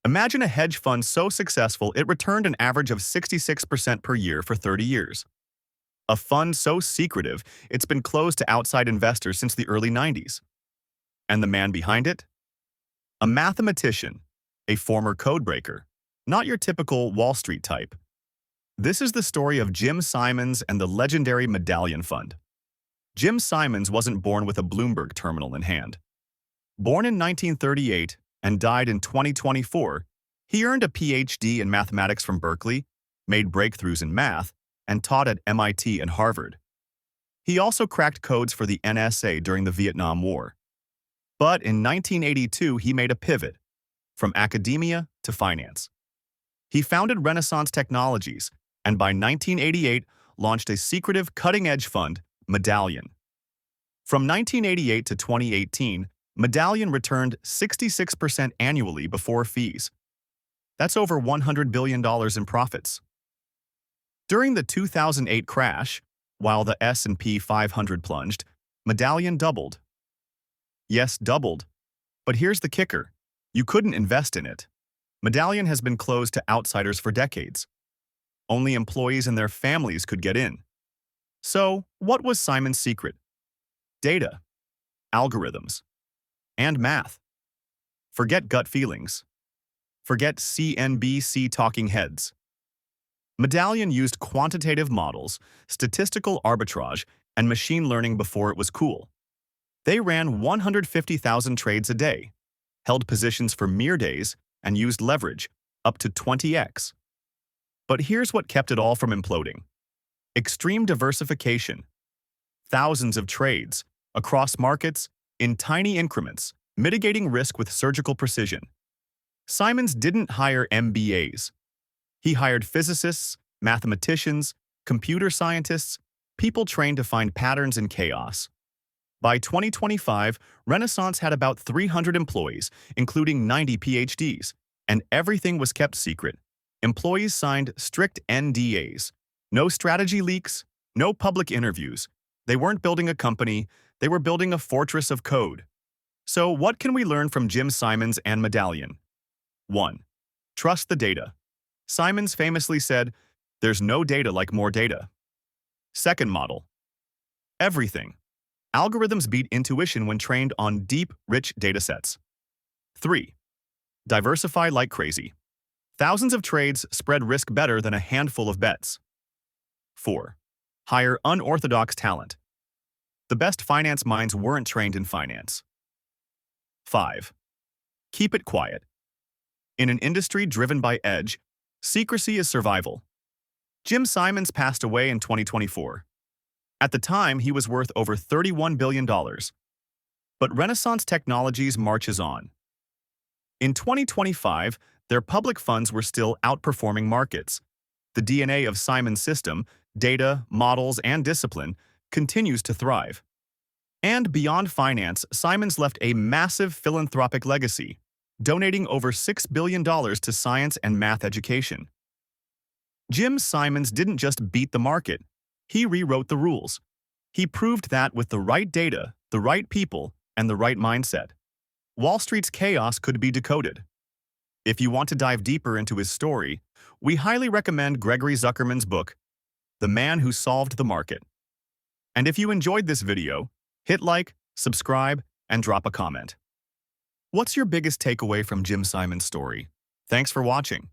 Imagine a hedge fund so successful it returned an average of 66% per year for 30 years. A fund so secretive it's been closed to outside investors since the early 90s. And the man behind it? A mathematician, a former codebreaker, not your typical Wall Street type. This is the story of Jim Simons and the legendary Medallion Fund. Jim Simons wasn't born with a Bloomberg terminal in hand. Born in 1938 and died in 2024, he earned a PhD in mathematics from Berkeley, made breakthroughs in math, and taught at MIT and Harvard. He also cracked codes for the NSA during the Vietnam War. But in 1982, he made a pivot, from academia to finance. He founded Renaissance Technologies, and by 1988 launched a secretive cutting-edge fund, Medallion. From 1988 to 2018, Medallion returned 66% annually before fees. That's over $100 billion in profits. During the 2008 crash, while the S&P 500 plunged, Medallion doubled. Yes, doubled. But here's the kicker. You couldn't invest in it. Medallion has been closed to outsiders for decades. Only employees and their families could get in. So, what was Simon's secret? Data, algorithms, and math. Forget gut feelings. Forget CNBC talking heads. Medallion used quantitative models, statistical arbitrage, and machine learning before it was cool. They ran 150,000 trades a day, held positions for mere days, and used leverage, up to 20x. But here's what kept it all from imploding. Extreme diversification. Thousands of trades, across markets, in tiny increments, mitigating risk with surgical precision. Simons didn't hire MBAs. He hired physicists, mathematicians, computer scientists, people trained to find patterns in chaos. By 2025, Renaissance had about 300 employees, including 90 PhDs, and everything was kept secret. Employees signed strict NDAs. No strategy leaks, no public interviews. They weren't building a company, they were building a fortress of code. So what can we learn from Jim Simons and Medallion? 1. Trust the data. Simons famously said, "There's no data like more data." Second model. Everything. Algorithms beat intuition when trained on deep, rich datasets. 3. Diversify like crazy. Thousands of trades spread risk better than a handful of bets. 4. Hire unorthodox talent. The best finance minds weren't trained in finance. 5. Keep it quiet. In an industry driven by edge, secrecy is survival. Jim Simons passed away in 2024. At the time, he was worth over $31 billion. But Renaissance Technologies marches on. In 2025, their public funds were still outperforming markets. The DNA of Simon's system, data, models, and discipline, continues to thrive. And beyond finance, Simons left a massive philanthropic legacy, donating over $6 billion to science and math education. Jim Simons didn't just beat the market, he rewrote the rules. He proved that with the right data, the right people, and the right mindset, Wall Street's chaos could be decoded. If you want to dive deeper into his story, we highly recommend Gregory Zuckerman's book, The Man Who Solved the Market. And if you enjoyed this video, hit like, subscribe, and drop a comment. What's your biggest takeaway from Jim Simons' story? Thanks for watching.